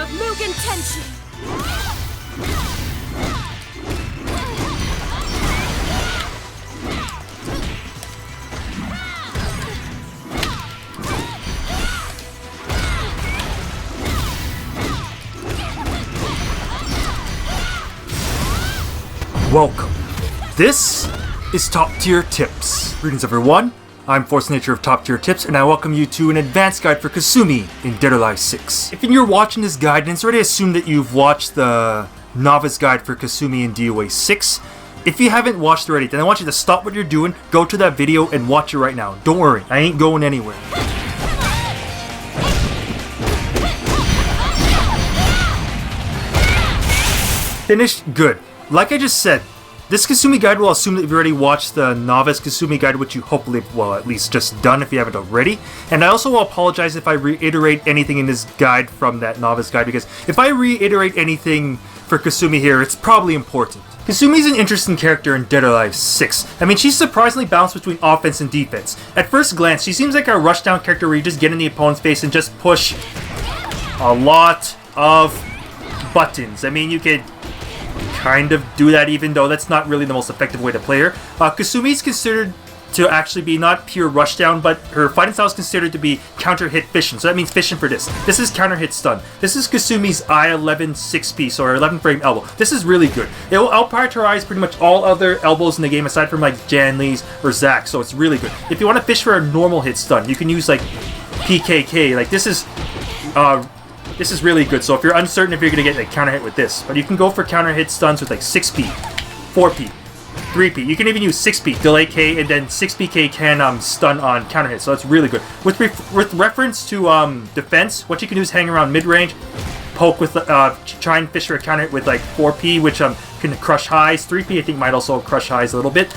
of Mugen Tenshi! Welcome. This is Top Tier Tips. Greetings everyone, I'm Force Nature of Top Tier Tips, and I welcome you to an advanced guide for Kasumi in Dead or Alive 6. If you're watching this guide, then it's already assumed that you've watched the novice guide for Kasumi in DOA 6. If you haven't watched already, then I want you to stop what you're doing, go to that video, and watch it right now. Don't worry, I ain't going anywhere. Finished? Good. Like I just said, this Kasumi guide will assume that you've already watched the novice Kasumi guide, which you hopefully, well, at least just done if you haven't already. And I also will apologize if I reiterate anything in this guide from that novice guide, because if I reiterate anything for Kasumi here, it's probably important. Kasumi's an interesting character in Dead or Alive 6. I mean, she's surprisingly balanced between offense and defense. At first glance, she seems like a rushdown character where you just get in the opponent's face and just push a lot of buttons. I mean, you could kind of do that, even though that's not really the most effective way to play her. Kasumi is considered to actually be not pure rushdown, but her fighting style is considered to be counter hit fission. So that means fission for this. This is counter hit stun. This is Kasumi's I-11 6-piece or 11 frame elbow. This is really good. It will out-prioritize pretty much all other elbows in the game aside from like Jan Lee's or Zack, so it's really good. If you want to fish for a normal hit stun, you can use like PKK. Like this is really good, so if you're uncertain if you're going to get like counter hit with this, but you can go for counter hit stuns with like 6P, 4P, 3P. You can even use 6P, delay K, and then 6PK can stun on counter hit, so that's really good. With reference to defense, what you can do is hang around mid-range, poke with, try and fish for a counter hit with like 4P, which can crush highs. 3P I think might also crush highs a little bit.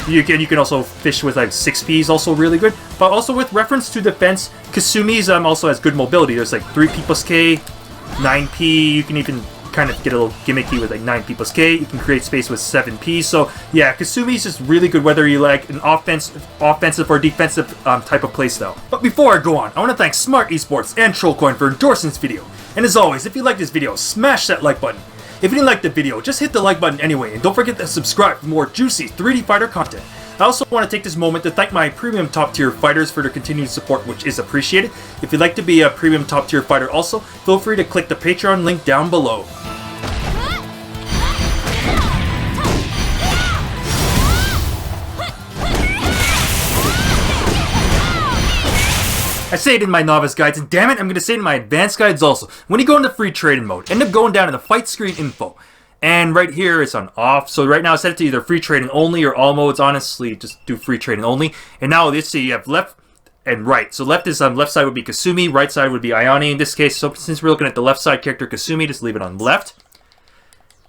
You can also fish with like 6P is also really good. But also with reference to defense, Kasumi's also has good mobility. There's like 3P+K, 9P. You can even kind of get a little gimmicky with like 9P+K. You can create space with 7P. So yeah, Kasumi's just really good whether you like an offensive or defensive type of playstyle. But before I go on, I want to thank Smart Esports and Trollcoin for endorsing this video. And as always, if you like this video, smash that like button. If you didn't like the video, just hit the like button anyway, and don't forget to subscribe for more juicy 3D fighter content. I also want to take this moment to thank my premium top tier fighters for their continued support, which is appreciated. If you'd like to be a premium top tier fighter also, feel free to click the Patreon link down below. I say it in my novice guides, and damn it, I'm going to say it in my advanced guides also. When you go into free trading mode, end up going down to the fight screen info. And right here, it's on off. So right now, I set it to either free trading only or all modes. Honestly, just do free trading only. And now, let's see, you have left and right. So left is left side would be Kasumi, right side would be Ayane in this case. So since we're looking at the left side character Kasumi, just leave it on left.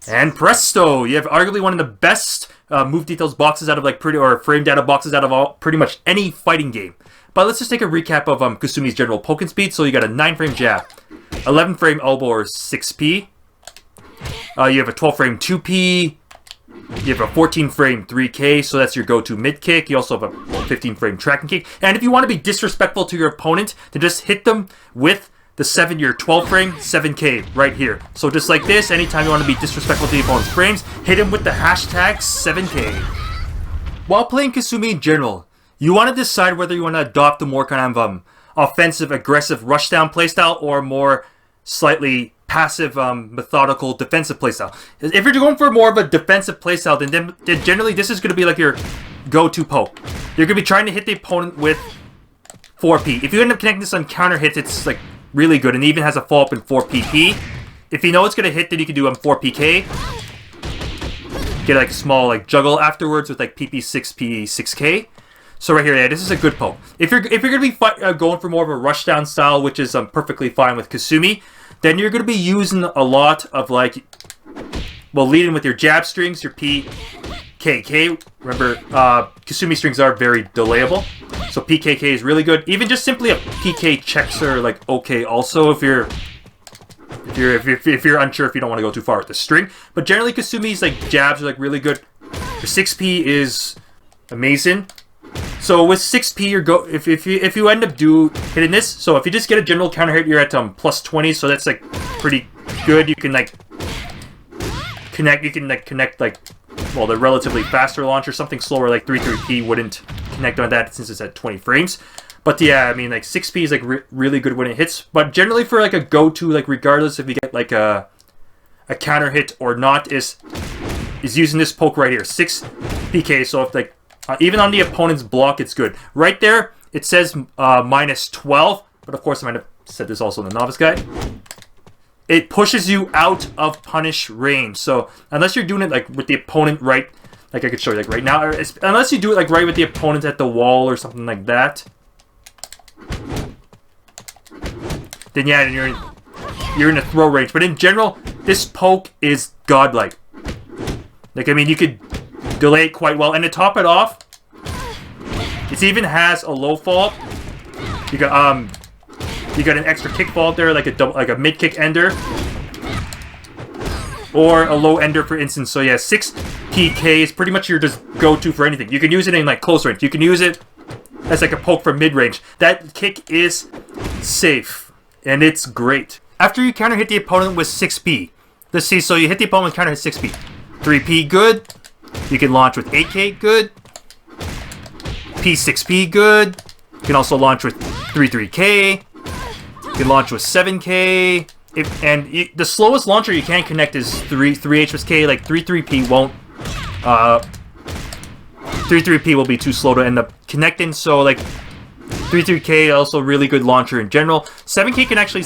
And presto, you have arguably one of the best move details boxes out of like frame data boxes out of pretty much any fighting game. But let's just take a recap of Kasumi's general poking speed. So you got a 9-frame jab, 11-frame elbow or 6P. You have a 12-frame 2P. You have a 14-frame 3K, so that's your go-to mid-kick. You also have a 15-frame tracking kick. And if you want to be disrespectful to your opponent, then just hit them with the your 12-frame 7K right here. So just like this, anytime you want to be disrespectful to your opponent's frames, hit him with the hashtag 7K. While playing Kasumi in general, you want to decide whether you want to adopt a more kind of offensive, aggressive rushdown playstyle or more slightly passive, methodical, defensive playstyle. If you're going for more of a defensive playstyle, then generally this is going to be like your go-to poke. You're going to be trying to hit the opponent with 4P. If you end up connecting this on counter hits, it's like really good, and it even has a follow-up in 4PP. If you know it's going to hit, then you can do 4PK. Get like a small like juggle afterwards with like PP 6P 6K. So right here, yeah, this is a good poke. If you're gonna be going for more of a rushdown style, which is perfectly fine with Kasumi, then you're gonna be using a lot of like, well, leading with your jab strings, your PKK. Remember, Kasumi strings are very delayable, so PKK is really good. Even just simply a PK checks are like okay. Also, if you're unsure if you don't want to go too far with the string, but generally Kasumi's like jabs are like really good. Your 6P is amazing. So with 6P, if you end up hitting this, so if you just get a general counter hit, you're at plus 20, so that's like pretty good. You can like connect like, well, the relatively faster launcher. Something slower like 33P wouldn't connect on that since it's at 20 frames. But yeah, I mean, like 6P is like really good when it hits. But generally for like a go-to, like regardless if you get like a counter hit or not, is using this poke right here, 6 PK. So if like even on the opponent's block, it's good. Right there, it says minus 12, but of course I might have said this also in the novice guide. It pushes you out of punish range. So unless you're doing it like with the opponent right, like I could show you like right now, unless you do it like right with the opponent at the wall or something like that, then yeah, then you're in a throw range. But in general, this poke is godlike. Like, I mean, you could delay it quite well, and to top it off, it even has a low fall. You got an extra kick fall there, like a mid kick ender, or a low ender, for instance. So yeah, 6 PK is pretty much your just go-to for anything. You can use it in like close range. You can use it as like a poke from mid range. That kick is safe, and it's great. After you counter hit the opponent with 6P, let's see. So you hit the opponent with counter hit 6P. 3P, good. You can launch with 8K, good. P6P, good. You can also launch with 33K. You can launch with 7K. The slowest launcher you can connect is 3H+K. Like 33P won't. 33P will be too slow to end up connecting. So like 33K also really good launcher in general. 7K can actually.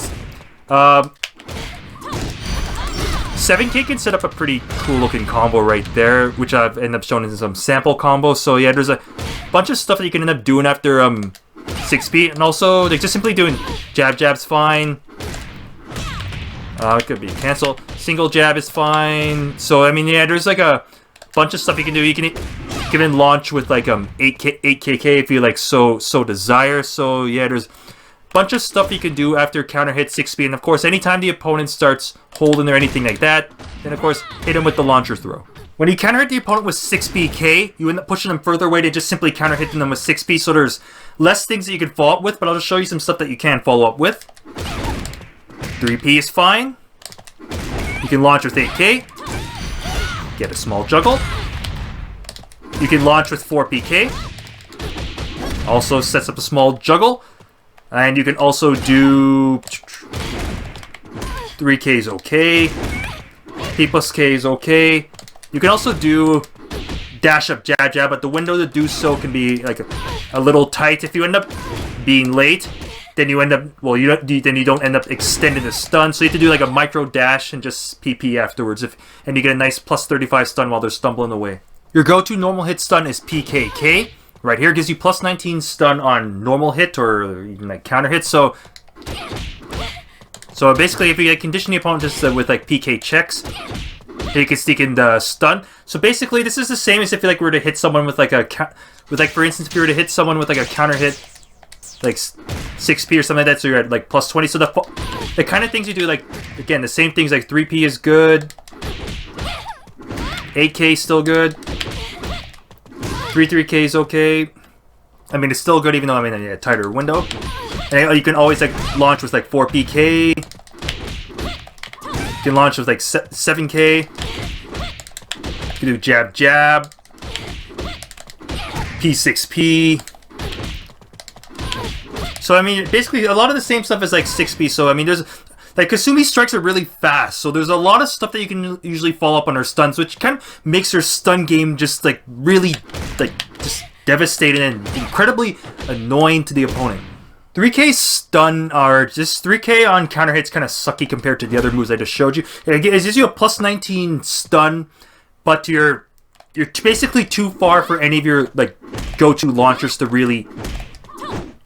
7K can set up a pretty cool looking combo right there, which I've ended up showing in some sample combos. So yeah, there's a bunch of stuff that you can end up doing after 6P, and also like just simply doing jab's fine. It could be cancel. Single jab is fine. So I mean, yeah, there's like a bunch of stuff you can do. You can even launch with like 8KK if you like so desire. So yeah, there's bunch of stuff you can do after counter hit 6P, and of course anytime the opponent starts holding or anything like that, then of course hit him with the launcher throw. When you counter hit the opponent with 6PK, you end up pushing them further away to just simply counter hitting them with 6P, so there's less things that you can follow up with, but I'll just show you some stuff that you can follow up with. 3P is fine. You can launch with 8K. Get a small juggle. You can launch with 4PK. Also sets up a small juggle. And you can also do 3K is okay. P+K is okay. You can also do dash up jab, but the window to do so can be like a little tight. If you end up being late, then you end up, well, you don't end up extending the stun. So you have to do like a micro dash and just PP afterwards, and you get a nice plus 35 stun while they're stumbling away. Your go-to normal hit stun is PKK. Right here gives you plus 19 stun on normal hit or even like counter hit. So basically, if you condition the opponent just with like PK checks, you can sneak in the stun. So basically, this is the same as if you like were to hit someone with like for instance, if you were to hit someone with like a counter hit, like 6P or something like that. So you're at like plus 20. So the kind of things you do, like again, the same things like 3P is good, 8K is still good. 3K is okay. I mean, it's still good even though I'm in a tighter window. And you can always like launch with like 4PK. You can launch with like 7K. You can do jab. P6P. So I mean, basically a lot of the same stuff as like 6P. So I mean, there's like Kasumi strikes are really fast, so there's a lot of stuff that you can usually follow up on her stuns, which kind of makes her stun game just like really like just devastating and incredibly annoying to the opponent. 3K stun are just 3K on counter hits kind of sucky compared to the other moves I just showed you. It gives you a plus 19 stun, but you're basically too far for any of your like go-to launchers to really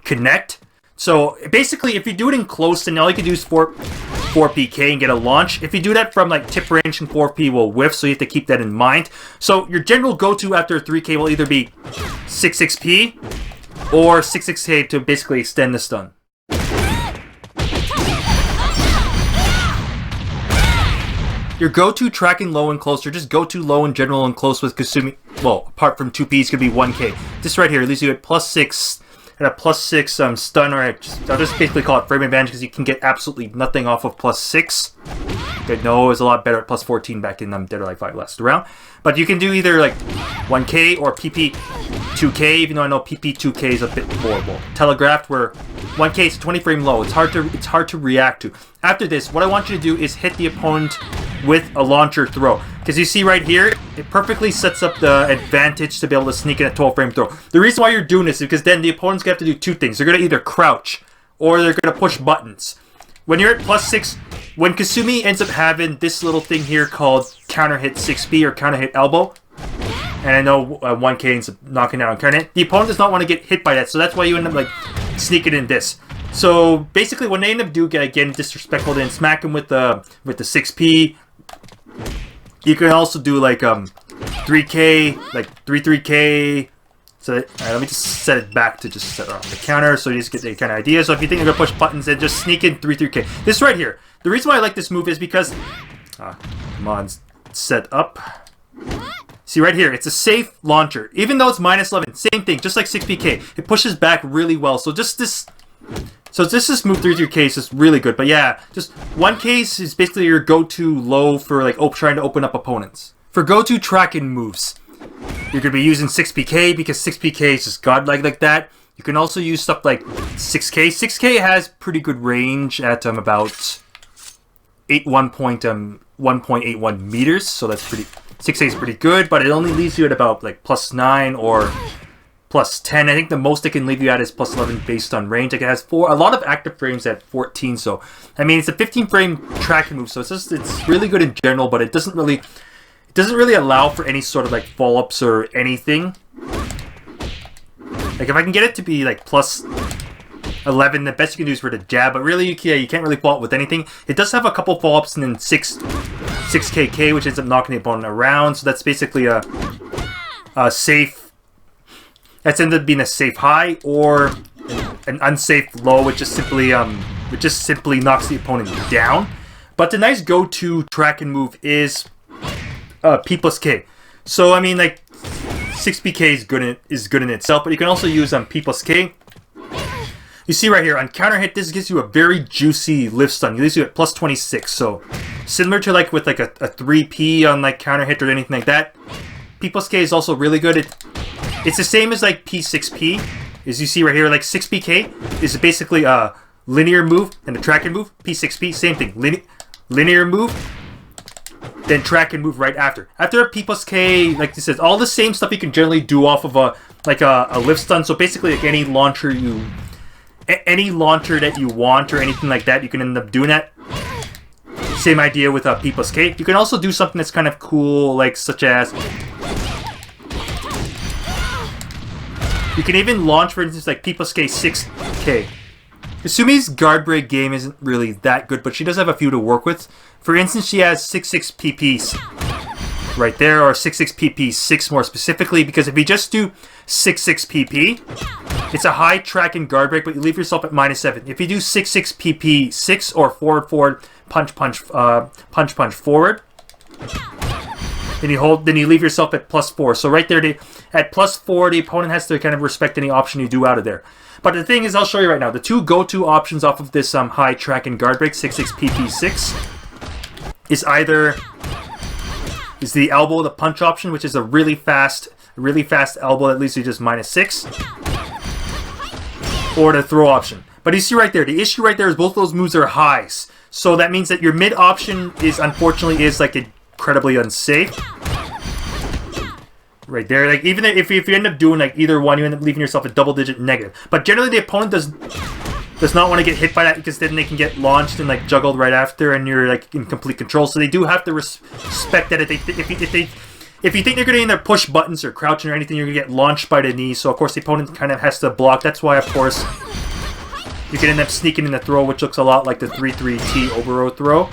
connect. So basically, if you do it in close, then all you can do is 4PK and get a launch. If you do that from like tip range, and 4P will whiff, so you have to keep that in mind. So your general go-to after 3K will either be 6P or 6K to basically extend the stun. Your go-to tracking low and close, or just go-to low in general and close with Kasumi. well, apart from 2Ps, could be 1K. This right here leaves you at +6, and a +6 stun, or I'll just basically call it frame advantage because you can get absolutely nothing off of +6. Okay, no, it was a lot better at +14 back in Dead or Alive 5 last round. But you can do either like 1K or PP2K, even though I know PP2K is a bit horrible. Telegraphed, where 1K is 20 frame low. It's hard to react to. After this, what I want you to do is hit the opponent with a launcher throw. Because you see right here, it perfectly sets up the advantage to be able to sneak in a 12 frame throw. The reason why you're doing this is because then the opponent's going to have to do two things. They're going to either crouch or they're going to push buttons. When you're at +6, when Kasumi ends up having this little thing here called counter hit 6B or counter hit elbow, and I know 1K ends up knocking out on counter hit, the opponent does not want to get hit by that, so that's why you end up like sneaking in this. So basically, when they end up getting disrespectful, then smack him with the 6P. You can also do like 3K, like 3K. So let me just set it back to just set off the counter, so you just get the kind of idea. So if you think you're gonna push buttons, then just sneak in 3K. This right here. The reason why I like this move is because come on, set up. See right here, it's a safe launcher, even though it's -11. Same thing, just like 6PK. It pushes back really well. So just this. So this move 3K is just really good. But yeah, just 1K is basically your go-to low for like trying to open up opponents. For go-to tracking moves, you're going to be using 6PK because 6PK is just godlike like that. You can also use stuff like 6K. 6K has pretty good range at about 1.81 meters, so that's pretty. 6K is pretty good, but it only leaves you at about like +9 or +10. I think the most it can leave you at is +11 based on range. Like it has a lot of active frames at 14. So I mean, it's a 15 frame tracking move, so it's really good in general, but it doesn't really allow for any sort of like follow-ups or anything. Like if I can get it to be like +11, the best you can do is for the jab, but really you can't really follow up with anything. It does have a couple follow-ups and then 6KK, which ends up knocking the opponent around, so that's basically a safe. That's ended up being a safe high or an unsafe low, which just simply knocks the opponent down. But the nice go-to tracking move is P+K. So I mean, like 6PK is good in itself, but you can also use P+K. You see right here on counter hit, this gives you a very juicy lift stun. It leaves you at +26. So similar to like with like a 3P on like counter hit or anything like that. P+K is also really good. It's the same as like P6P. As you see right here, like 6PK is basically a linear move and a tracking move. P6P, same thing. Linear move, then track and move right after. After a P+K, like this is all the same stuff you can generally do off of a lift stun. So basically, like any launcher that you want or anything like that, you can end up doing that. Same idea with a P+K. You can also do something that's kind of cool, like such as you can even launch, for instance, like P+K 6K. Kasumi's guard break game isn't really that good, but she does have a few to work with. For instance, she has 66PP right there, or 66PP6 more specifically, because if you just do 66PP, it's a high track and guard break, but you leave yourself at -7. If you do 66PP6 or forward, punch forward, then you leave yourself at +4. So right there, at +4, the opponent has to kind of respect any option you do out of there. But the thing is, I'll show you right now. The two go-to options off of this high track and guard break, 66PP6, is either the elbow, the punch option, which is a really fast elbow that leaves you just -6, or the throw option. But you see right there, the issue right there is both those moves are highs. So that means that your mid option unfortunately is like incredibly unsafe. Right there, like even if you end up doing like either one, you end up leaving yourself a double-digit negative. But generally, the opponent does not want to get hit by that, because then they can get launched and like juggled right after, and you're like in complete control. So they do have to respect that if you think they're going to either push buttons or crouching or anything, you're going to get launched by the knee. So of course the opponent kind of has to block. That's why of course you can end up sneaking in the throw, which looks a lot like the 3-3T overrow throw.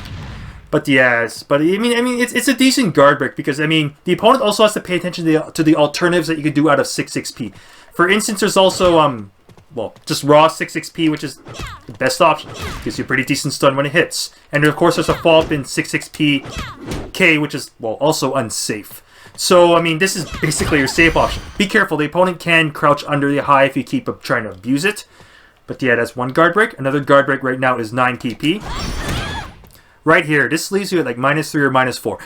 But yes, but I mean, it's a decent guard break, because I mean the opponent also has to pay attention to the alternatives that you could do out of 66P. For instance, there's also well, just raw 66P, which is the best option. Gives you a pretty decent stun when it hits. And of course, there's a follow-up in 66PK, which is, well, also unsafe. So, I mean, this is basically your safe option. Be careful, the opponent can crouch under the high if you keep trying to abuse it. But yeah, that's one guard break. Another guard break right now is 9 PP. Right here, this leaves you at like -3 or -4.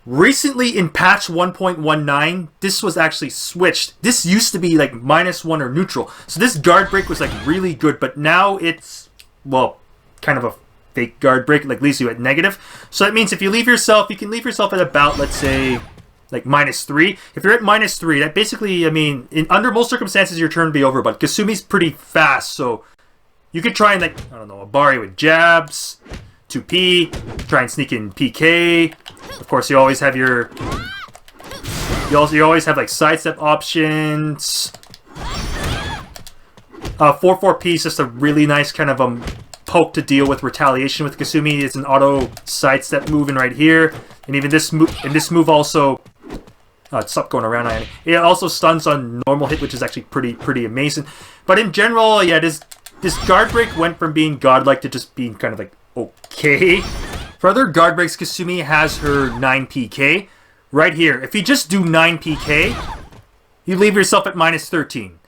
Recently in patch 1.19, this was actually switched. This used to be like -1 or neutral. So this guard break was like really good, but now it's, well, kind of a fake guard break, like leaves you at negative. So that means if you leave yourself, you can leave yourself at about, let's say, like -3. If you're at -3, that basically, I mean, under most circumstances, your turn would be over. But Kasumi's pretty fast, so you could try and, like, I don't know, a Bari with jabs, 2P, try and sneak in PK. Of course, you always have your, you always have like sidestep options. 4-4P is just a really nice kind of poke to deal with retaliation with Kasumi. It's an auto sidestep move in right here, and even this move also. Stop going around. It also stuns on normal hit, which is actually pretty amazing. But in general, yeah, this guard break went from being godlike to just being kind of like okay. For other guard breaks, Kasumi has her 9 PK right here. If you just do 9 PK, you leave yourself at -13.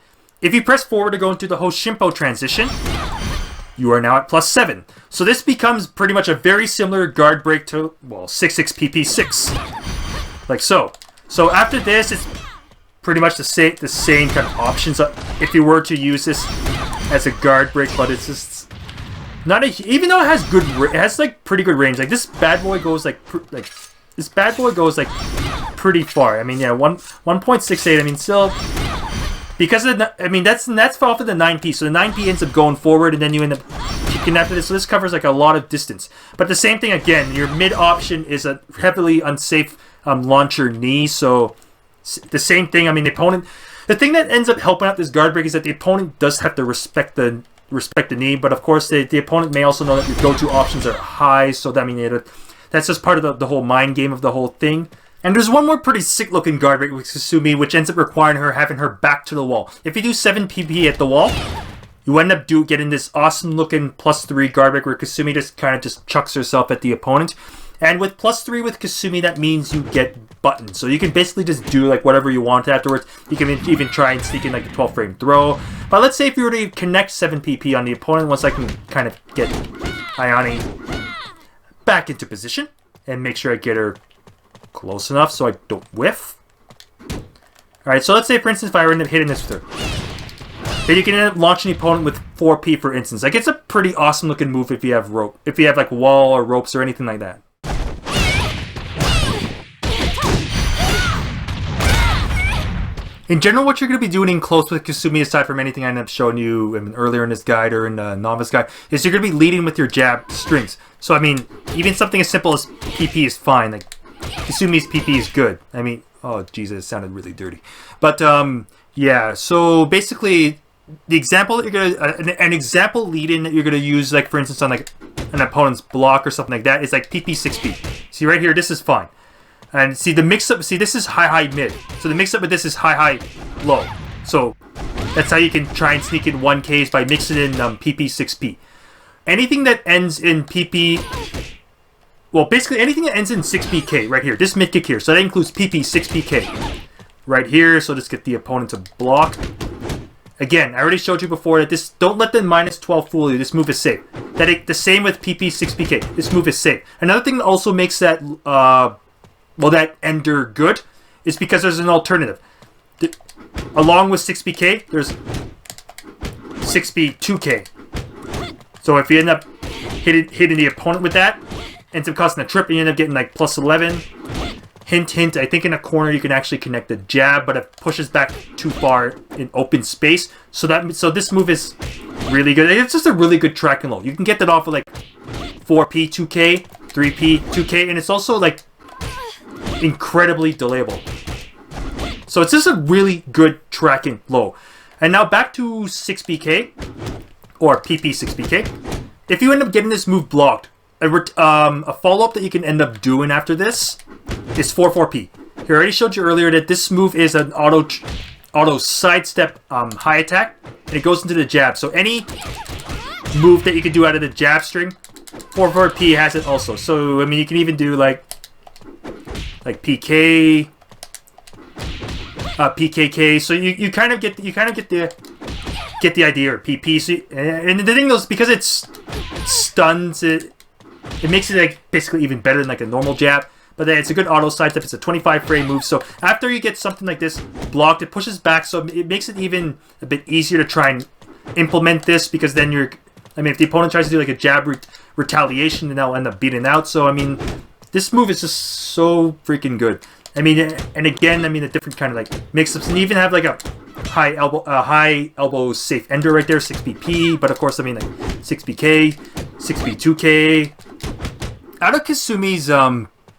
If you press forward to go into the Hoshinpo transition, you are now at +7. So this becomes pretty much a very similar guard break to, well, 6-6 PP6, like so. So after this, it's pretty much the same kind of options if you were to use this as a guard break, but it's just not a, even though it has like pretty good range. Like this bad boy goes pretty far. I mean, yeah, 1.68. I mean, still, because of the, I mean, that's off of the 9P. So the 9P ends up going forward, and then you end up kicking after this. So this covers like a lot of distance. But the same thing again. Your mid option is a heavily unsafe launcher knee. So the same thing. I mean, the thing that ends up helping out this guard break is that the opponent does have to respect the knee. But of course, the opponent may also know that your go-to options are high. So that, I mean, that's just part of the whole mind game of the whole thing. And there's one more pretty sick-looking guard break with Kasumi, which ends up requiring her having her back to the wall. If you do 7 PP at the wall, you end up getting this awesome-looking +3 guard break where Kasumi just kind of chucks herself at the opponent. And with +3 with Kasumi, that means you get buttons. So you can basically just do like whatever you want afterwards. You can even try and sneak in like a 12-frame throw. But let's say if you were to connect 7 PP on the opponent, once I can kind of get Ayane back into position and make sure I get her close enough so I don't whiff. Alright, so let's say, for instance, if I end up hitting this with her, then you can end up launching the opponent with 4P, for instance. Like, it's a pretty awesome looking move if you have rope, if you have like wall or ropes or anything like that. In general, what you're going to be doing in close with Kasumi, aside from anything I ended up showing you earlier in this guide or in the novice guide, is you're going to be leading with your jab strings. So, I mean, even something as simple as PP is fine. Like, Kasumi's PP is good. I mean, oh, Jesus, it sounded really dirty. But, yeah, so basically, the example that you're going to, an example lead-in that you're going to use, like, for instance, on, like, an opponent's block or something like that, is like PP6P. See, right here, this is fine. And see, the mix-up, see, this is high-high-mid. So the mix-up with this is high-high-low. So that's how you can try and sneak in 1Ks by mixing in PP6P. Anything that ends in PP... Well, basically anything that ends in 6PK right here. This mid-kick here. So that includes PP6PK. Right here, so just get the opponent to block. Again, I already showed you before that this... Don't let the -12 fool you. This move is safe. The same with PP6PK. This move is safe. Another thing that also makes that... well, that ender good is because there's an alternative. Along with 6PK, there's 6B2K. So if you end up hitting the opponent with that, ends up costing a trip, and you end up getting like +11. Hint, hint, I think in a corner you can actually connect the jab, but it pushes back too far in open space. So this move is really good. It's just a really good tracking low. You can get that off with like 4P 2K, 3P 2K, and it's also like incredibly delayable. So it's just a really good tracking low. And now back to 6BK or PP6BK. If you end up getting this move blocked, a follow-up that you can end up doing after this is 4-4P. Here, I already showed you earlier that this move is an auto sidestep high attack, and it goes into the jab. So any move that you can do out of the jab string, 4-4P has it also. So I mean, you can even do like PK, PKK. So you kind of get the idea, or PP. So, and the thing is, because it's stuns, it makes it like basically even better than like a normal jab. But then it's a good auto sidestep. It's a 25 frame move. So after you get something like this blocked, it pushes back. So it makes it even a bit easier to try and implement this, because then you're, I mean, if the opponent tries to do like a jab retaliation, then they'll end up beating out. So I mean, this move is just so freaking good. I mean, and again, I mean, a different kind of like mix-ups, and even have like a high elbow safe ender right there, 6BP. But of course, I mean, like 6BK, 6B2K. Out of Kasumi's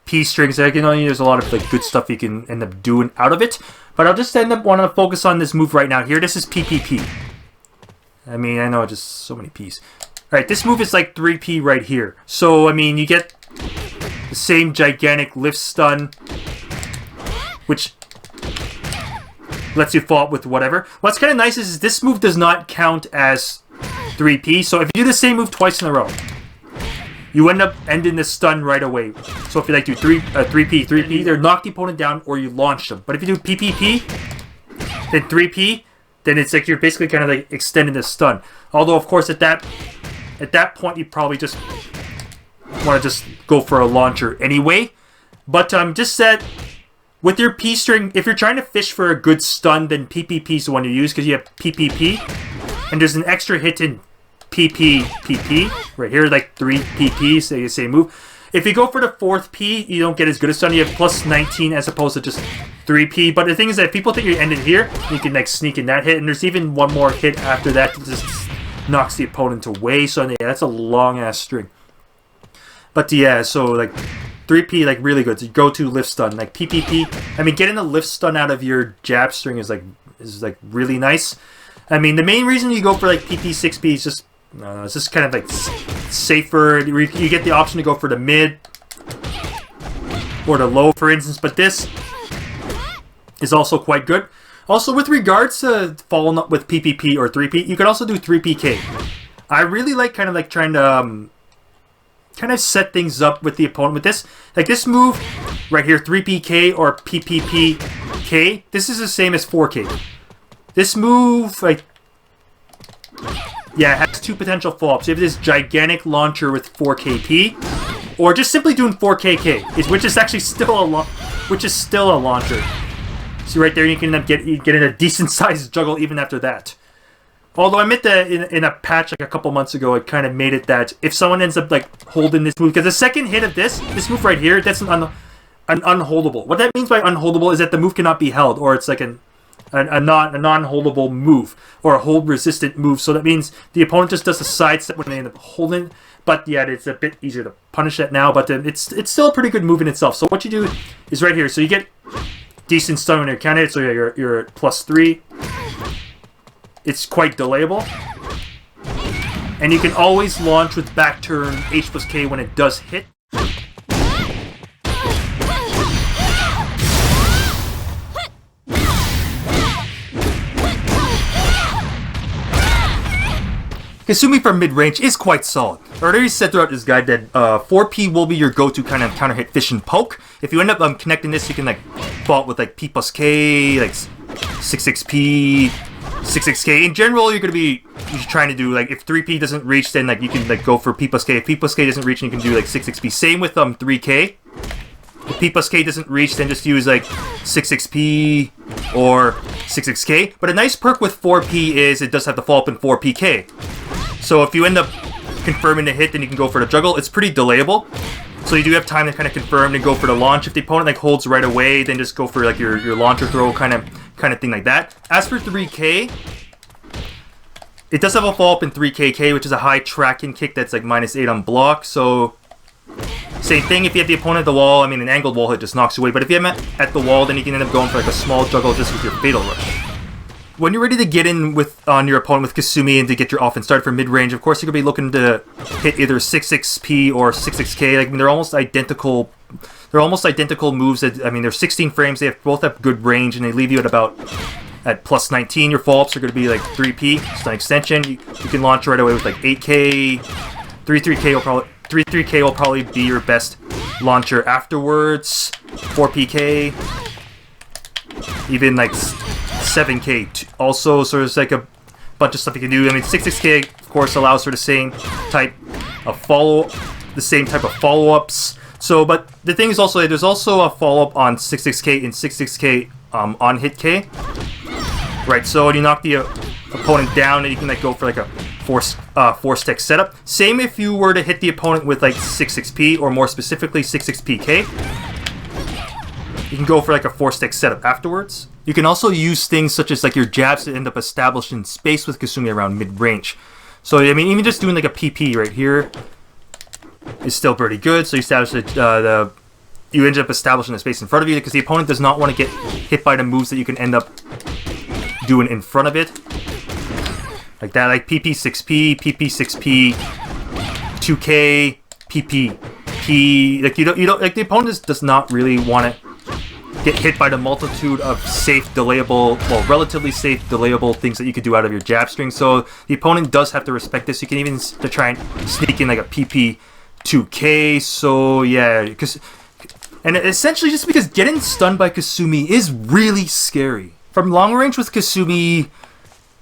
P strings, like, you know, there's a lot of like good stuff you can end up doing out of it. But I'll just end up wanting to focus on this move right now. Here, this is PPP. I mean, I know, just so many P's. Alright, this move is like 3P right here. So, I mean, you get the same gigantic lift stun, which lets you follow up with whatever. What's kind of nice is this move does not count as 3P. So if you do the same move twice in a row, you end up ending the stun right away. So if you like do 3P, either knock the opponent down or you launch them. But if you do PPP, then 3P, then it's like you're basically kind of like extending the stun. Although of course at that point you probably just want to just go for a launcher anyway. But just that with your P string, if you're trying to fish for a good stun, then PPP is the one you use, because you have PPP, and there's an extra hit in PP right here, like 3 PP, so you say move. If you go for the 4th P, you don't get as good a stun. You have plus 19 as opposed to just 3P. But the thing is that if people think you ended here, you can like sneak in that hit, and there's even one more hit after that that just knocks the opponent away. So yeah, that's a long ass string. But yeah, so like 3P, like really good. So go-to lift stun, like PPP. I mean, getting a lift stun out of your jab string is like really nice. I mean, the main reason you go for like PP 6P is just, it's just kind of like safer. You get the option to go for the mid or the low, for instance. But this is also quite good. Also, with regards to following up with PPP or 3P, you can also do 3PK. I really like kind of like trying to kind of set things up with the opponent with this. Like this move right here, 3PK or PPPK, this is the same as 4K. This move, like, yeah, it has 2 potential follow-ups. You have this gigantic launcher with 4KP, or just simply doing 4KK, which is actually still a launcher. See right there, you can end up getting a decent-sized juggle even after that. Although I admit that in a patch like a couple months ago, it kind of made it that if someone ends up like holding this move, because the second hit of this move right here, that's an unholdable. What that means by unholdable is that the move cannot be held, or it's like a non-holdable move, or a hold-resistant move. So that means the opponent just does a sidestep when they end up holding. But yeah, it's a bit easier to punish that now. But it's still a pretty good move in itself. So what you do is right here. So you get decent stun when you're counted. So yeah, you're at +3. It's quite delayable, and you can always launch with back turn H+K when it does hit. Kasumi for mid-range is quite solid. I already said throughout this guide that 4P will be your go-to kind of counter hit fish and poke. If you end up connecting this, you can like vault with like P+K, like 66P, 66K. In general, you're trying to do like if 3P doesn't reach, then like you can like go for P+K. If P+K doesn't reach, you can do like 66P. Same with 3K. If P+K doesn't reach, then just use like 66P or 66K. But a nice perk with 4P is it does have the follow-up in 4PK. So if you end up confirming the hit, then you can go for the juggle. It's pretty delayable, so you do have time to kind of confirm and go for the launch. If the opponent like holds right away, then just go for like your launcher throw kind of thing like that. As for 3K, it does have a follow-up in 3KK, which is a high tracking kick that's like -8 on block. So same thing, if you have the opponent at the wall, I mean an angled wall hit just knocks you away. But if you have him at the wall, then you can end up going for like a small juggle just with your fatal rush. When you're ready to get in on your opponent with Kasumi and to get your offense started for mid-range, of course you're going to be looking to hit either 66P or 66K. Like, I mean, they're almost identical. They're almost identical moves. I mean, they're 16 frames. They both have good range, and they leave you at +19. Your follow-ups are going to be like 3P, stun extension. You can launch right away with like 8K. 3-3K will probably be your best launcher afterwards. 4PK. even like 7K. Also, sort of like a bunch of stuff you can do. I mean, 66K, of course, allows for the same type of follow-ups. So, but the thing is also, there's also a follow-up on 66K and 66K on hit K. Right, so when you knock the opponent down, and you can like go for like a four-stick setup. Same if you were to hit the opponent with like 66P, or more specifically 66PK. You can go for like a 4-stick setup afterwards. You can also use things such as like your jabs to end up establishing space with Kasumi around mid-range. So I mean, even just doing like a PP right here is still pretty good. So you establish you end up establishing a space in front of you, because the opponent does not want to get hit by the moves that you can end up doing in front of it. Like that, like PP6P, PP6P, 2K, PP. Like you don't like the opponent does not really want to get hit by the multitude of safe delayable, well, relatively safe delayable things that you could do out of your jab string. So the opponent does have to respect this. You can even try and sneak in like a PP2K. So yeah, and essentially just because getting stunned by Kasumi is really scary. From long range with Kasumi,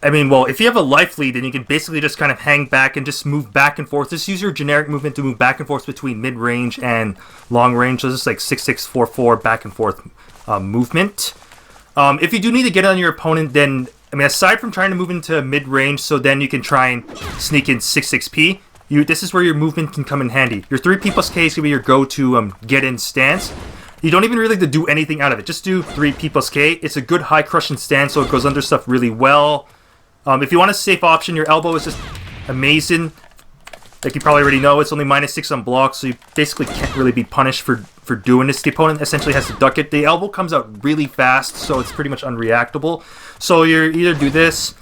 I mean, well, if you have a life lead, then you can basically just kind of hang back and just move back and forth. Just use your generic movement to move back and forth between mid-range and long range. So just like 6-6-4-4 back and forth movement. If you do need to get on your opponent, then, I mean, aside from trying to move into mid-range, so then you can try and sneak in 6-6P. This is where your movement can come in handy. Your 3P+K is going to be your go-to get-in stance. You don't even really have to do anything out of it. Just do 3P+K. It's a good high crushing stance, so it goes under stuff really well. If you want a safe option, your elbow is just amazing. Like you probably already know, it's only -6 on block, so you basically can't really be punished for doing this. The opponent essentially has to duck it. The elbow comes out really fast, so it's pretty much unreactable. So you either do this,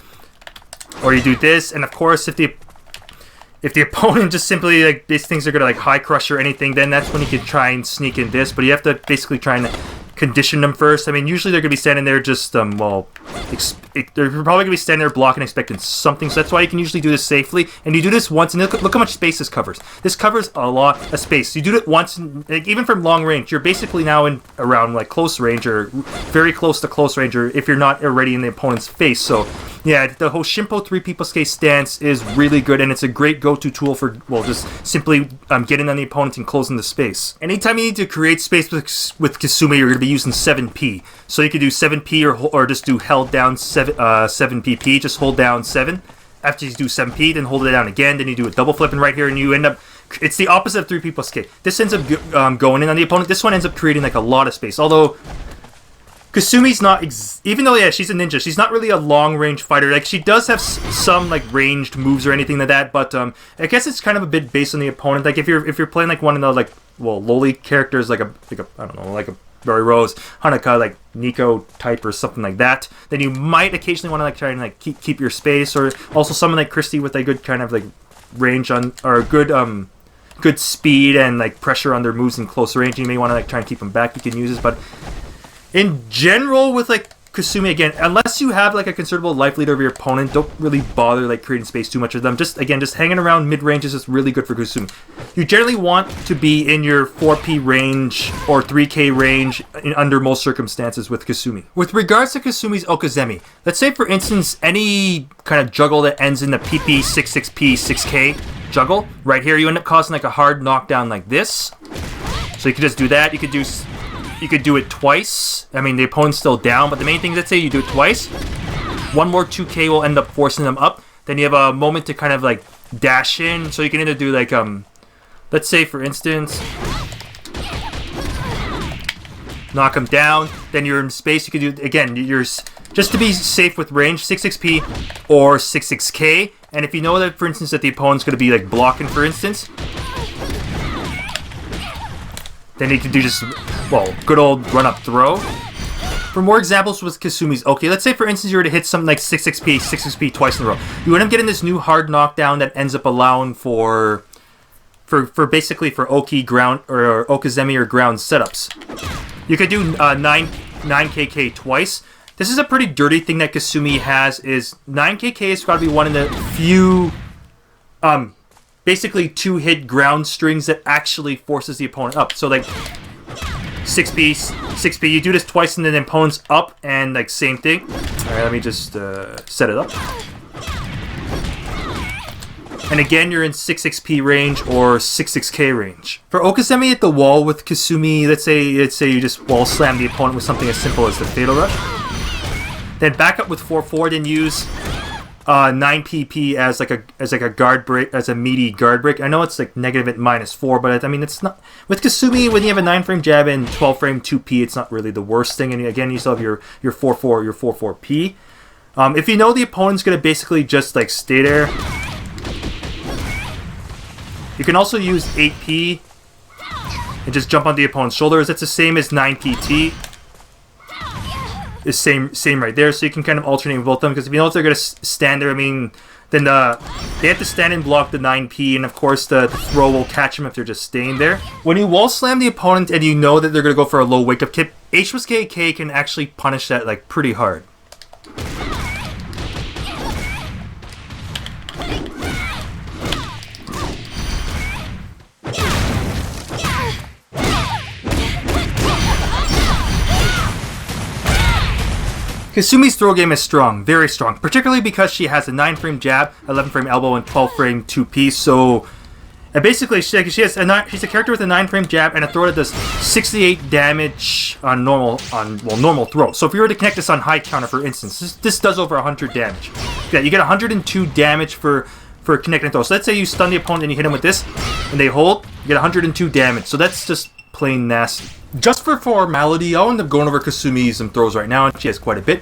or you do this, and of course, if the opponent just simply, like, these things are gonna like high crush or anything, then that's when you can try and sneak in this, but you have to basically try and condition them first. I mean, usually they're gonna be standing there just, they're probably gonna be standing there blocking, expecting something, so that's why you can usually do this safely. And you do this once, and look how much space this covers. This covers a lot of space. You do it once, and, like, even from long range, you're basically now in around, like, close range, or very close to close range, or if you're not already in the opponent's face. So, yeah, the Hoshinpo 3P+K stance is really good, and it's a great go-to tool for, well, just simply getting on the opponent and closing the space. Anytime you need to create space with Kasumi, you're going to be using 7P. So you could do 7P or just do held down 7PP. Just hold down 7. After you do 7P, then hold it down again. Then you do a double flip, and right here, and you end up... It's the opposite of 3P+K. This ends up going in on the opponent. This one ends up creating like a lot of space. Although Kasumi's not... Even though, yeah, she's a ninja, she's not really a long-range fighter. Like, she does have some, like, ranged moves or anything like that, but I guess it's kind of a bit based on the opponent. Like, if you're playing, like, one of the, like, well, lowly characters, like a I don't know, like a Barry Rose, Hanukkah, like Nico type or something like that, then you might occasionally want to like try and like keep your space, or also someone like Christy with a good kind of like range on, or good speed and like pressure on their moves in close range. You may want to like try and keep them back. You can use this, but in general with like Kasumi, again, unless you have like a considerable life lead over your opponent, don't really bother like creating space too much of them. Just hanging around mid-range is just really good for Kasumi. You generally want to be in your 4P range or 3K range under most circumstances with Kasumi. With regards to Kasumi's Okizeme, let's say for instance any kind of juggle that ends in the PP 66P 6K juggle, right here you end up causing like a hard knockdown like this. So you could just do that. You could do it twice. I mean, the opponent's still down, but the main thing is, let's say you do it twice. One more 2K will end up forcing them up. Then you have a moment to kind of like dash in. So you can either do like, let's say for instance, knock them down. Then you're in space. You could do, again, just to be safe with range, 66P or 66K. And if you know that, for instance, that the opponent's going to be like blocking, for instance, then you can do just, well, good old run-up throw. For more examples with Kasumi's, okay, let's say for instance you were to hit something like 66P twice in a row. You end up getting this new hard knockdown that ends up allowing for basically for Oki ground or Okizeme or ground setups. You could do 9KK twice. This is a pretty dirty thing that Kasumi has, is 9KK has got to be one of the few basically 2-hit ground strings that actually forces the opponent up. So like 6P, 6P. You do this twice and then opponent's up and like same thing. Alright, let me just set it up. And again, you're in 6XP range or 6K range. For Okizeme at the wall with Kasumi, let's say you just wall slam the opponent with something as simple as the Fatal Rush. Then back up with 4-4, then use 9PP as like a guard break, as a meaty guard break. I know it's like negative at -4, but I mean it's not with Kasumi when you have a 9-frame jab and 12-frame 2P. It's not really the worst thing. And again, you still have your 4-4, your 4-4P. If you know the opponent's gonna basically just like stay there. You can also use 8P and just jump on the opponent's shoulders. It's the same as 9PT. It's same right there. So you can kind of alternate with both of them, because if you know if they're going to stand there, I mean, then they have to stand and block the 9P, and of course the throw will catch them if they're just staying there. When you wall slam the opponent and you know that they're going to go for a low wake up kick, H+K K can actually punish that like pretty hard. Kasumi's throw game is strong, very strong, particularly because she has a 9-frame jab, 11-frame elbow, and 12-frame 2P. So, basically, she's a character with a 9-frame jab and a throw that does 68 damage on normal throw. So if you were to connect this on high counter, for instance, this does over 100 damage. Yeah, you get 102 damage for connecting throw. So let's say you stun the opponent and you hit him with this, and they hold, you get 102 damage. So that's just plain nasty. Just for formality, I'll end up going over Kasumi's throws right now, and she has quite a bit.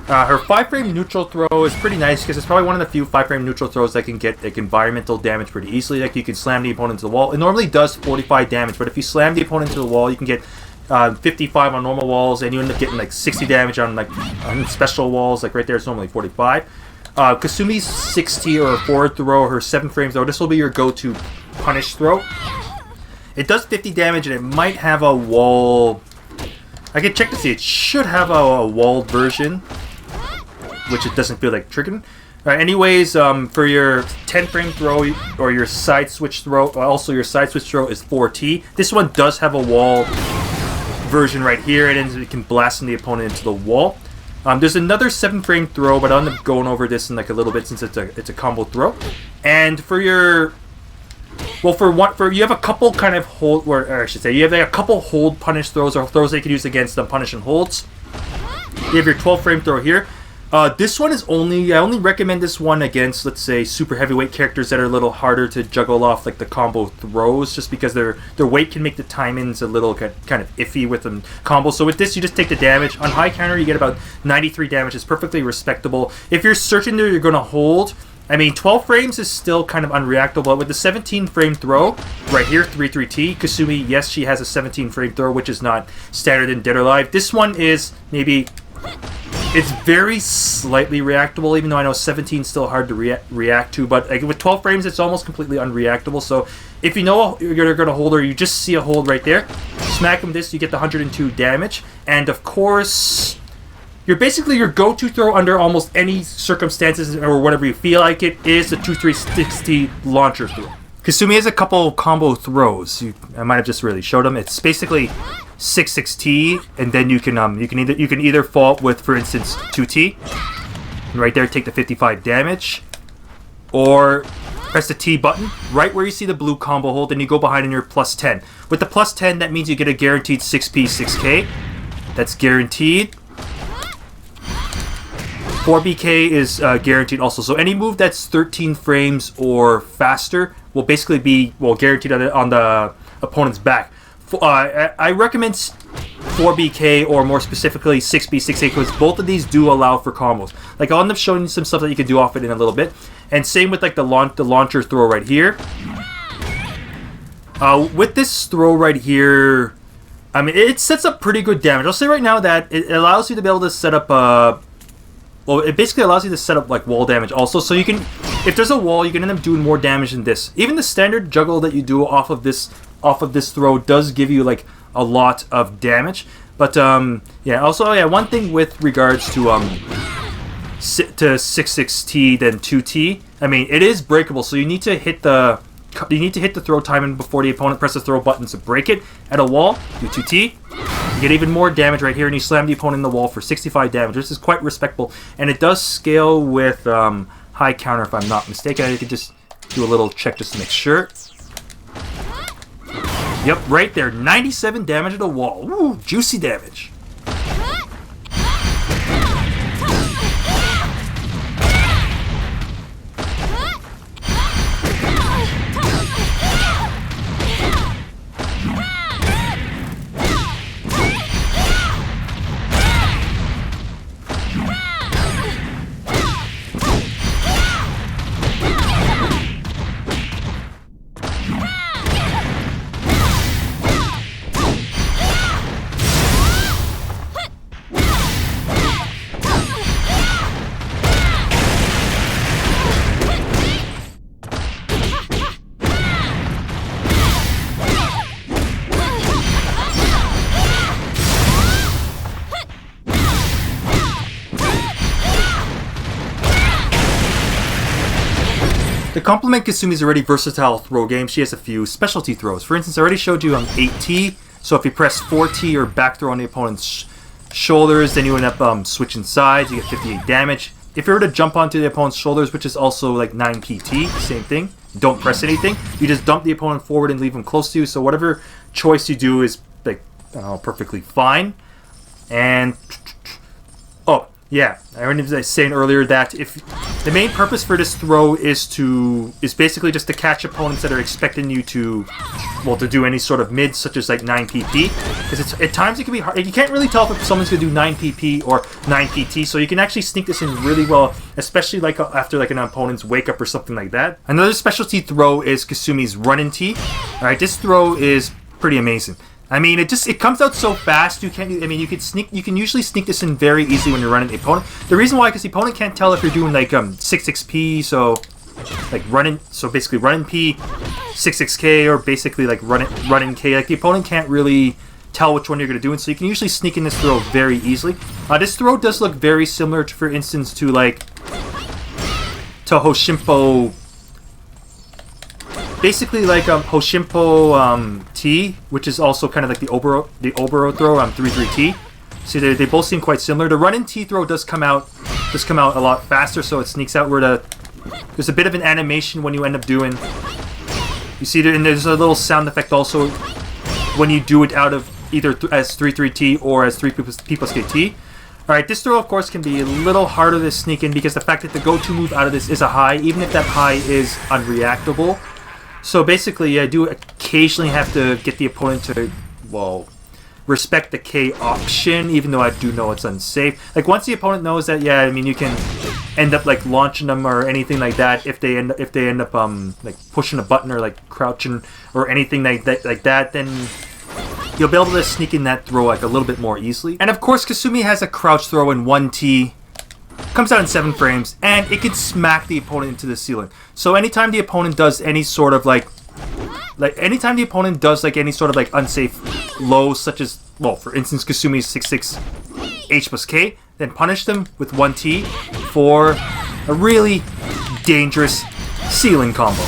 Her 5-frame neutral throw is pretty nice because it's probably one of the few 5-frame neutral throws that can get like environmental damage pretty easily. Like you can slam the opponent to the wall. It normally does 45 damage, but if you slam the opponent to the wall, you can get 55 on normal walls, and you end up getting like 60 damage on special walls. Like right there, it's normally 45. Kasumi's 6T or 4 throw, her 7-frame throw. This will be your go-to punish throw. It does 50 damage, and it might have a wall. I can check to see. It should have a walled version, which it doesn't feel like triggering. Anyways, for your 10-frame throw or your side switch throw, also your side switch throw is 4T. This one does have a wall version right here, and then it can blast the opponent into the wall. There's another 7-frame throw, but I'll end up going over this in like a little bit since it's a combo throw. And for your you have a couple kind of hold, or I should say, you have like a couple hold punish throws or throws they can use against punish and holds. You have your 12-frame throw here. This one is I only recommend this one against, let's say, super heavyweight characters that are a little harder to juggle off like the combo throws, just because their weight can make the timings a little kind of iffy with them combos. So with this, you just take the damage. On high counter, you get about 93 damage. It's perfectly respectable. If you're certain that you're going to hold, I mean, 12 frames is still kind of unreactable, but with the 17-frame throw, right here, 3-3T, Kasumi, yes, she has a 17-frame throw, which is not standard in Dead or Alive. This one is maybe, it's very slightly reactable, even though I know 17 is still hard to react to, but like, with 12 frames, it's almost completely unreactable. So if you know you're going to hold, or you just see a hold right there, smack him this, you get the 102 damage, and of course, you're basically your go-to throw under almost any circumstances or whatever you feel like it is the 2-3-60 launcher throw. Kasumi has a couple combo throws. I might have just really showed them. It's basically 6-6T, and then you can either fall with, for instance, 2T, and right there take the 55 damage, or press the T button right where you see the blue combo hold, and you go behind in your +10. With the +10, that means you get a guaranteed 6P 6K. That's guaranteed. 4BK is guaranteed also. So any move that's 13 frames or faster will basically be guaranteed on the opponent's back. I recommend 4BK or more specifically 6B 6A because both of these do allow for combos. Like I'll end up showing you some stuff that you can do off it in a little bit. And same with like the launcher throw right here. With this throw right here, I mean it sets up pretty good damage. I'll say right now that it allows you to be able to set up it basically allows you to set up like wall damage also. So you can, if there's a wall, you can end up doing more damage than this. Even the standard juggle that you do off of this throw does give you like a lot of damage. But yeah, also one thing with regards to 6-6T then 2T, I mean it is breakable, so you need to hit the throw timing before the opponent presses the throw button to break it. At a wall, do 2T, You get even more damage right here, and you slam the opponent in the wall for 65 damage. This is quite respectable, and it does scale with high counter if I'm not mistaken. I could just do a little check just to make sure. Yep, right there, 97 damage at the wall. Ooh, juicy damage. To complement Kasumi's already versatile throw game, she has a few specialty throws. For instance, I already showed you 8T, so if you press 4T or back throw on the opponent's shoulders, then you end up switching sides, you get 58 damage. If you were to jump onto the opponent's shoulders, which is also like 9PT, same thing, don't press anything, you just dump the opponent forward and leave him close to you, so whatever choice you do is like perfectly fine. And oh yeah, I was saying earlier that if the main purpose for this throw is basically just to catch opponents that are expecting you to do any sort of mid, such as like 9PP, because at times it can be hard. You can't really tell if someone's gonna do 9PP or 9PT, so you can actually sneak this in really well, especially like after like an opponent's wake up or something like that. Another specialty throw is Kasumi's run-in T. All right, this throw is pretty amazing. I mean, it comes out so fast. You can usually sneak this in very easily when you're running the opponent. The reason why, because the opponent can't tell if you're doing like 6xp, so like basically run in P, 6xk, or basically like run in K. Like the opponent can't really tell which one you're gonna do, and so you can usually sneak in this throw very easily. This throw does look very similar to, for instance, to Hoshinpo. Basically like Hoshinpo T, which is also kind of like the Oboro throw, 3-3T. See, they both seem quite similar. The run-in T throw does come out a lot faster, so it sneaks out where there's a bit of an animation when you end up doing. You see, and there's a little sound effect also when you do it out of either as 3-3T or as 3P+K T. Alright, this throw of course can be a little harder to sneak in because the fact that the go-to move out of this is a high, even if that high is unreactable. So basically, I do occasionally have to get the opponent to, respect the K option, even though I do know it's unsafe. Like once the opponent knows that, yeah, I mean, you can end up like launching them or anything like that if they end up like pushing a button or like crouching or anything like that, then you'll be able to sneak in that throw like a little bit more easily. And of course, Kasumi has a crouch throw in 1T. Comes out in 7 frames, and it can smack the opponent into the ceiling. So anytime the opponent does any sort of any sort of unsafe lows, such as, for instance, Kasumi's 6-6 H+K, then punish them with 1T for a really dangerous ceiling combo.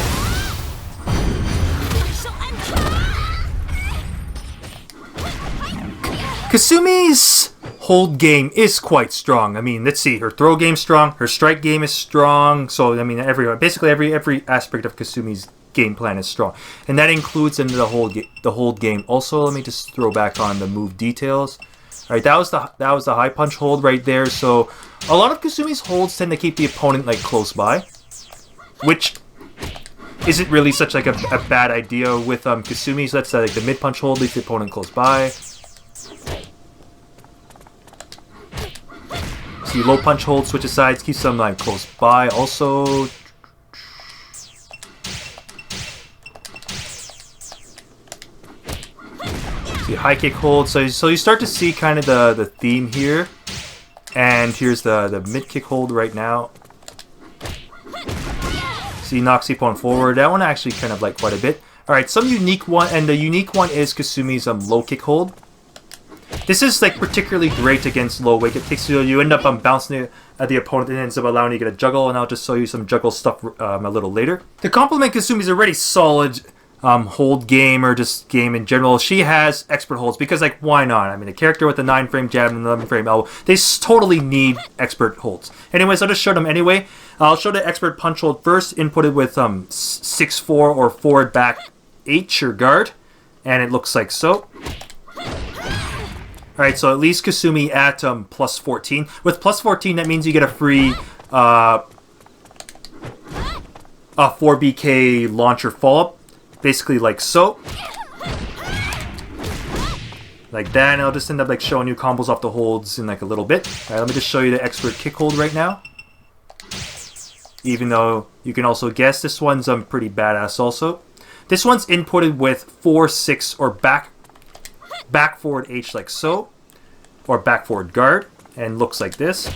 Kasumi's hold game is quite strong. I mean, let's see, her throw game's strong, her strike game is strong, so I mean basically every aspect of Kasumi's game plan is strong. And that includes into the hold game. Also, let me just throw back on the move details. Alright, that was the high punch hold right there. So a lot of Kasumi's holds tend to keep the opponent like close by, which isn't really such like a bad idea with Kasumi's. That's like the mid punch hold leaves the opponent close by. See, low punch hold, switches sides, keeps them like close by. Also, see, high kick hold. So you start to see kind of the theme here. And here's the mid kick hold right now. See, knocks the opponent forward. That one actually kind of like quite a bit. All right, some unique one, and the unique one is Kasumi's low kick hold. This is like particularly great against low wake. It takes you end up bouncing at the opponent and ends up allowing you to get a juggle, and I'll just show you some juggle stuff a little later. To complement Kasumi's already solid hold game or just game in general, she has expert holds because, like, why not? I mean, a character with a 9-frame jab and an 11-frame elbow, they totally need expert holds. Anyways, I'll just show them anyway. I'll show the expert punch hold first, inputted with 6-4 or forward back H or guard, and it looks like so. Alright, so at least Kasumi at plus 14. With plus 14, that means you get a free 4BK launcher follow-up. Basically like so. Like that, and I'll just end up like showing you combos off the holds in like a little bit. Alright, let me just show you the expert kick hold right now. Even though you can also guess, this one's pretty badass also. This one's inputted with 4-6 or back forward H like so, or back forward guard, and looks like this.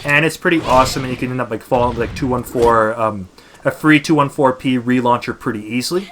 And it's pretty awesome, and you can end up like falling like 214, a free 214p relauncher pretty easily.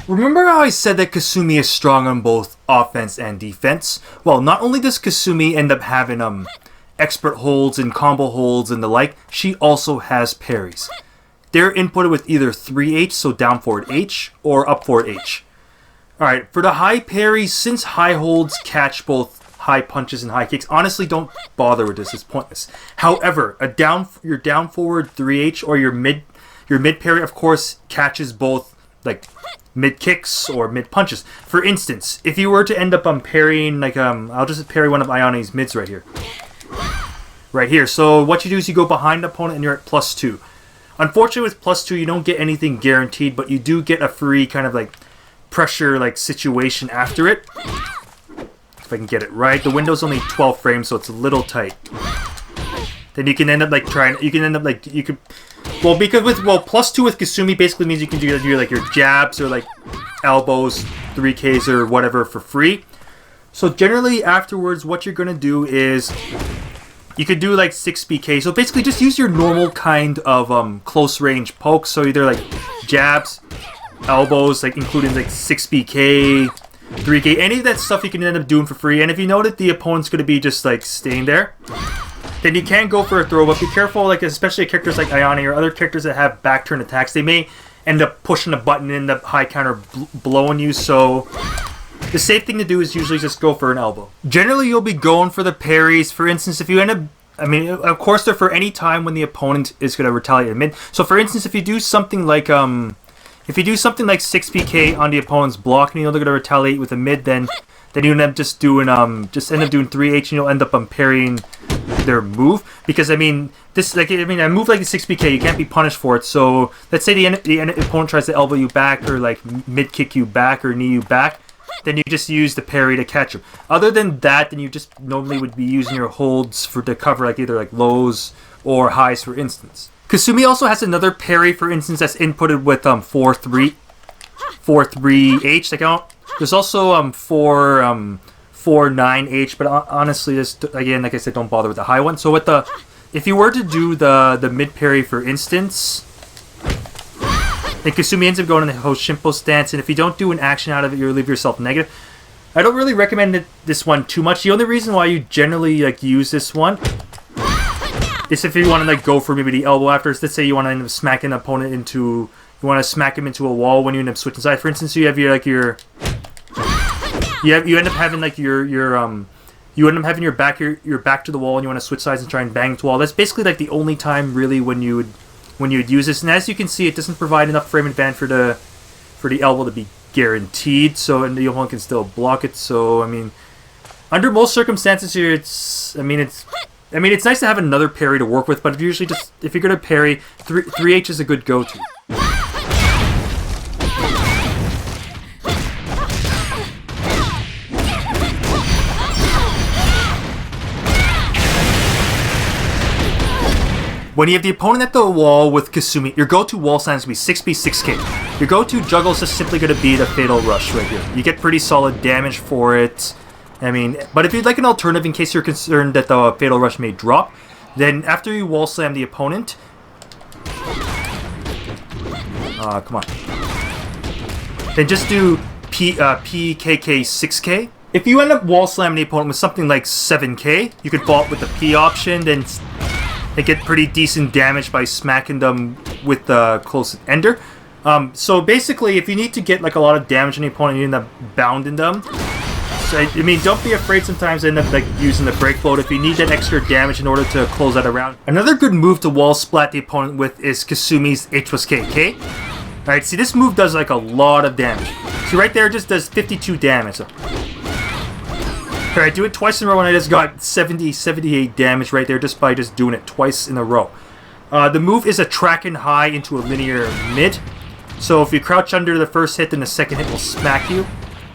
Remember how I said that Kasumi is strong on both offense and defense? Well, not only does Kasumi end up having expert holds and combo holds and the like, she also has parries. They're inputted with either 3H, so down forward H, or up forward H. Alright, for the high parries, since high holds catch both high punches and high kicks, honestly don't bother with this, it's pointless. However, your down forward 3H or your mid parry of course catches both like mid kicks or mid punches. For instance, if you were to end up parrying like I'll just parry one of Ayane's mids right here. Right here. So what you do is you go behind the opponent and you're at +2. Unfortunately with +2 you don't get anything guaranteed, but you do get a free kind of like pressure like situation after it. If I can get it right. The window's only 12 frames, so it's a little tight. Then you can end up like well, because with +2 with Kasumi basically means you can do like your jabs or like elbows, 3Ks or whatever for free. So generally afterwards, what you're gonna do is you could do like 6BK. So basically just use your normal kind of close range pokes. So either like jabs, elbows, like including like 6BK, 3K, any of that stuff you can end up doing for free. And if you know that the opponent's gonna be just like staying there, then you can go for a throw, but be careful, like especially characters like Ayane or other characters that have back turn attacks. They may end up pushing a button and end up high counter blowing you, so the safe thing to do is usually just go for an elbow. Generally, you'll be going for the parries. For instance, if you end up, I mean, of course, they're for any time when the opponent is going to retaliate in mid. So for instance, if you do something like 6BK on the opponent's block and you know they're going to retaliate with a mid, then you end up just doing 3H and you'll end up parrying their move. Because I mean a move like a 6BK, you can't be punished for it. So let's say the opponent tries to elbow you back or like mid kick you back or knee you back, then you just use the parry to catch him. Other than that, then you just normally would be using your holds to cover like either like lows or highs, for instance. Kasumi also has another parry, for instance, that's inputted with 4-3H. There's also 4-9H, but honestly, this again, like I said, don't bother with the high one. So with if you were to do the mid parry, for instance, then Kasumi ends up going in the Hoshinpo stance, and if you don't do an action out of it, you'll leave yourself negative. I don't really recommend this one too much. The only reason why you generally like use this one is if you want to like go for maybe the elbow after. Let's say you want to end up smacking the opponent you want to smack him into a wall when you end up switching sides. For instance, you have you end up having like your back to the wall and you want to switch sides and try and bang into the wall. That's basically like the only time really when you would use this. And as you can see, it doesn't provide enough frame advantage for the elbow to be guaranteed. So and the opponent can still block it. So I mean, under most circumstances here, it's nice to have another parry to work with. But if you're gonna parry, 3H is a good go-to. When you have the opponent at the wall with Kasumi, your go-to wall slam is going to be 6B6K. Your go-to juggle is just simply going to be the Fatal Rush right here. You get pretty solid damage for it. I mean, but if you'd like an alternative in case you're concerned that the Fatal Rush may drop, then after you wall slam the opponent... come on. Then just do PKK 6K. If you end up wall slamming the opponent with something like 7K, you could vault with the P option, then they get pretty decent damage by smacking them with the closest ender. So basically, if you need to get like a lot of damage on the opponent, you end up bounding them. So, I mean, don't be afraid sometimes to end up like using the break float if you need that extra damage in order to close out a round. Another good move to wall splat the opponent with is Kasumi's H+K K. Alright, see this move does like a lot of damage. See right there, it just does 52 damage. So, alright, do it twice in a row and I just got 78 damage right there just by just doing it twice in a row. The move is a track and high into a linear mid. So if you crouch under the first hit, then the second hit will smack you.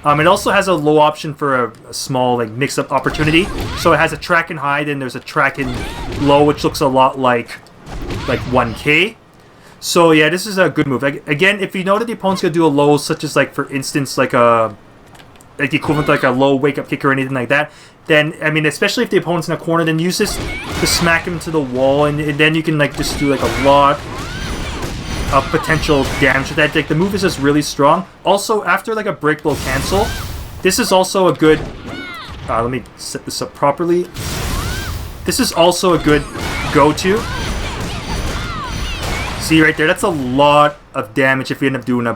It also has a low option for a small like mix-up opportunity. So it has a track and high, then there's a track and low, which looks a lot like 1K. So yeah, this is a good move. Again, if you know that the opponent's gonna do a low, such as like for instance like the equivalent to like a low wake-up kick or anything like that, then I mean, especially if the opponent's in a corner, then use this to smack him to the wall, and then you can like just do like a lot of potential damage with that. Like the move is just really strong. Also, after like a break blow cancel, this is also a good. Let me set this up properly. This is also a good go-to. See right there, that's a lot of damage if you end up doing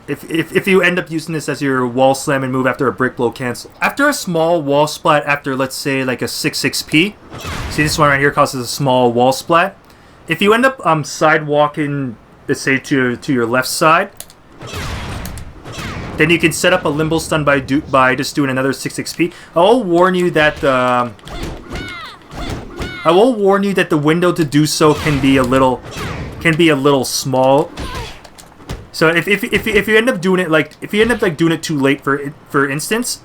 if you end up using this as your wall slam and move after a brick blow cancel. After a small wall splat, after let's say like a 6-6P, see this one right here causes a small wall splat. If you end up sidewalking, let's say to your left side, then you can set up a limbo stun by just doing another 6-6P. I will warn you that the window to do so can be a little small. So if you end up doing it doing it too late for instance,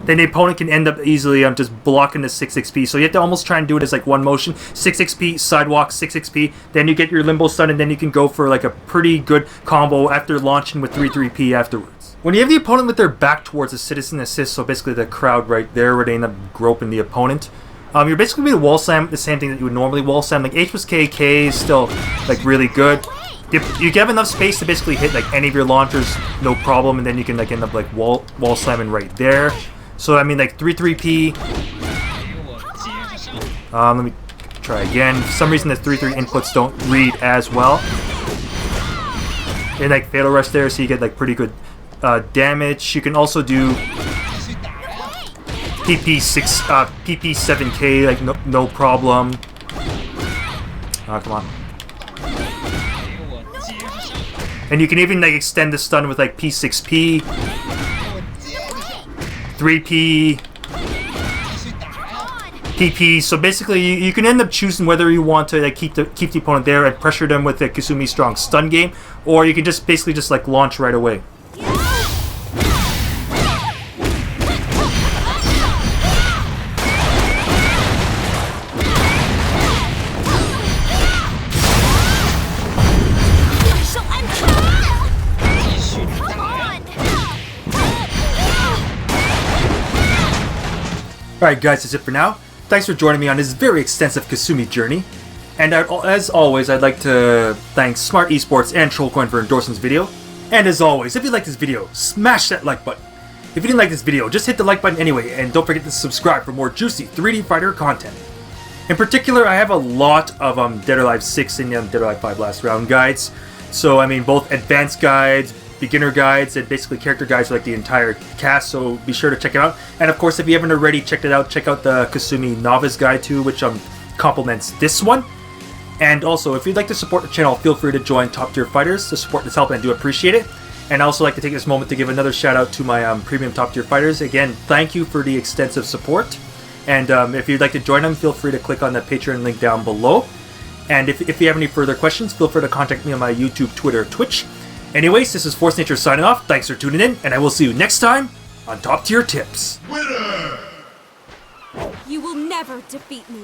then the opponent can end up easily just blocking the 6-6P. So you have to almost try and do it as like one motion. 6-6P, sidewalk, 6-6P, then you get your limbo stun, and then you can go for like a pretty good combo after launching with 3-3P afterwards. When you have the opponent with their back towards the citizen assist, so basically the crowd right there where they end up groping the opponent, you're basically going to wall slam the same thing that you would normally wall slam. Like H+K K is still like really good. You have enough space to basically hit like any of your launchers, no problem, and then you can like end up like wall slamming right there. So I mean like 3-3P. Let me try again. For some reason the 3-3 inputs don't read as well. And like Fatal Rush there, so you get like pretty good damage. You can also do PP7K, like no problem. Come on. And you can even like extend the stun with like P6P, 3P, PP. So basically, you can end up choosing whether you want to like keep the opponent there and pressure them with the Kasumi strong stun game, or you can just basically just like launch right away. Alright guys, that's it for now. Thanks for joining me on this very extensive Kasumi journey. And as always, I'd like to thank Smart Esports and Trollcoin for endorsing this video. And as always, if you like this video, smash that like button. If you didn't like this video, just hit the like button anyway, and don't forget to subscribe for more juicy 3D fighter content. In particular, I have a lot of Dead or Alive 6 and Dead or Alive 5 last round guides. So, I mean, both advanced guides, beginner guides, and basically character guides for like the entire cast, so be sure to check it out. And of course, if you haven't already checked it out, check out the Kasumi Novice Guide too, which complements this one. And also, if you'd like to support the channel, feel free to join Top Tier Fighters to support this help, and I do appreciate it. And I also like to take this moment to give another shout out to my premium Top Tier Fighters. Again, thank you for the extensive support. And if you'd like to join them, feel free to click on the Patreon link down below. And if you have any further questions, feel free to contact me on my YouTube, Twitter, Twitch. Anyways, this is Force Nature signing off. Thanks for tuning in, and I will see you next time on Top Tier Tips. Winner! You will never defeat me.